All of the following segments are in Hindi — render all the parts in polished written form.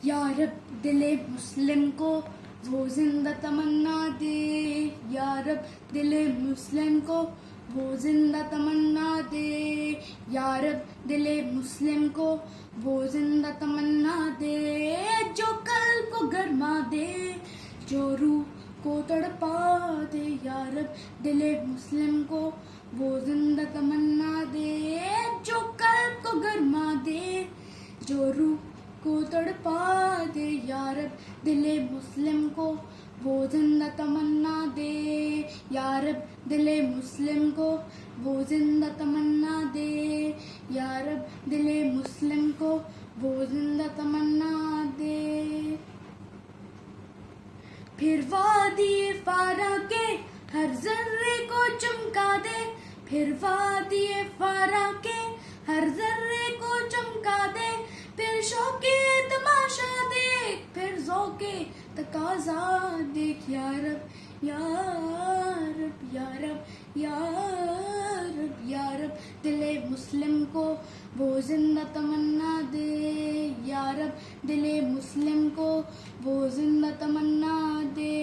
या रब दिले मुस्लिम को वो जिंदा तमन्ना दे, या रब दिले मुस्लिम को वो जिंदा तमन्ना दे, या रब दिले मुस्लिम को वो जिंदा तमन्ना दे, जो कल्ब को गरमा दे, जो रूह को तड़पा दे, या रब दिले मुस्लिम को वो जिंदा तमन्ना दे, जो कल्ब को गरमा दे, जो रूह को तड़पा दे, या रब दिले मुस्लिम को वो जिंदा तमन्ना दे, या रब दिले मुस्लिम को वो जिंदा तमन्ना दे, या रब दिले मुस्लिम को वो जिंदा तमन्ना दे। फिर वादी फारा के हर जर्रे को चमका दे, फिर वादी फारा के हर जर्रे को चमका दे, फिर शौके तमाशा देख, फिर ज़ौक़े तकाज़ा देख, या रब या रब या रब या रब या रब दिले मुस्लिम को वो जिंदा तमन्ना दे, या रब दिले मुस्लिम को वो जिंदा तमन्ना दे।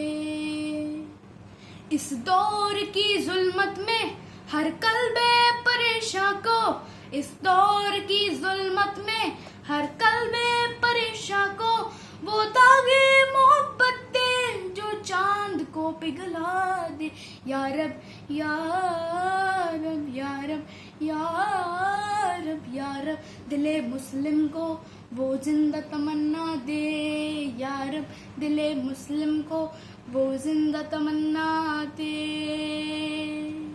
इस दौर की जुल्मत में हर कल्बे परेशान को, इस दौर की जुल्मत में हर कल्बे परेशान को वो दागे मोहब्बत दे, जो चांद को पिघला दे, या रब या रब या रब या रब या रब दिले मुस्लिम को वो जिंदा तमन्ना दे, या रब दिले मुस्लिम को वो जिंदा तमन्ना दे।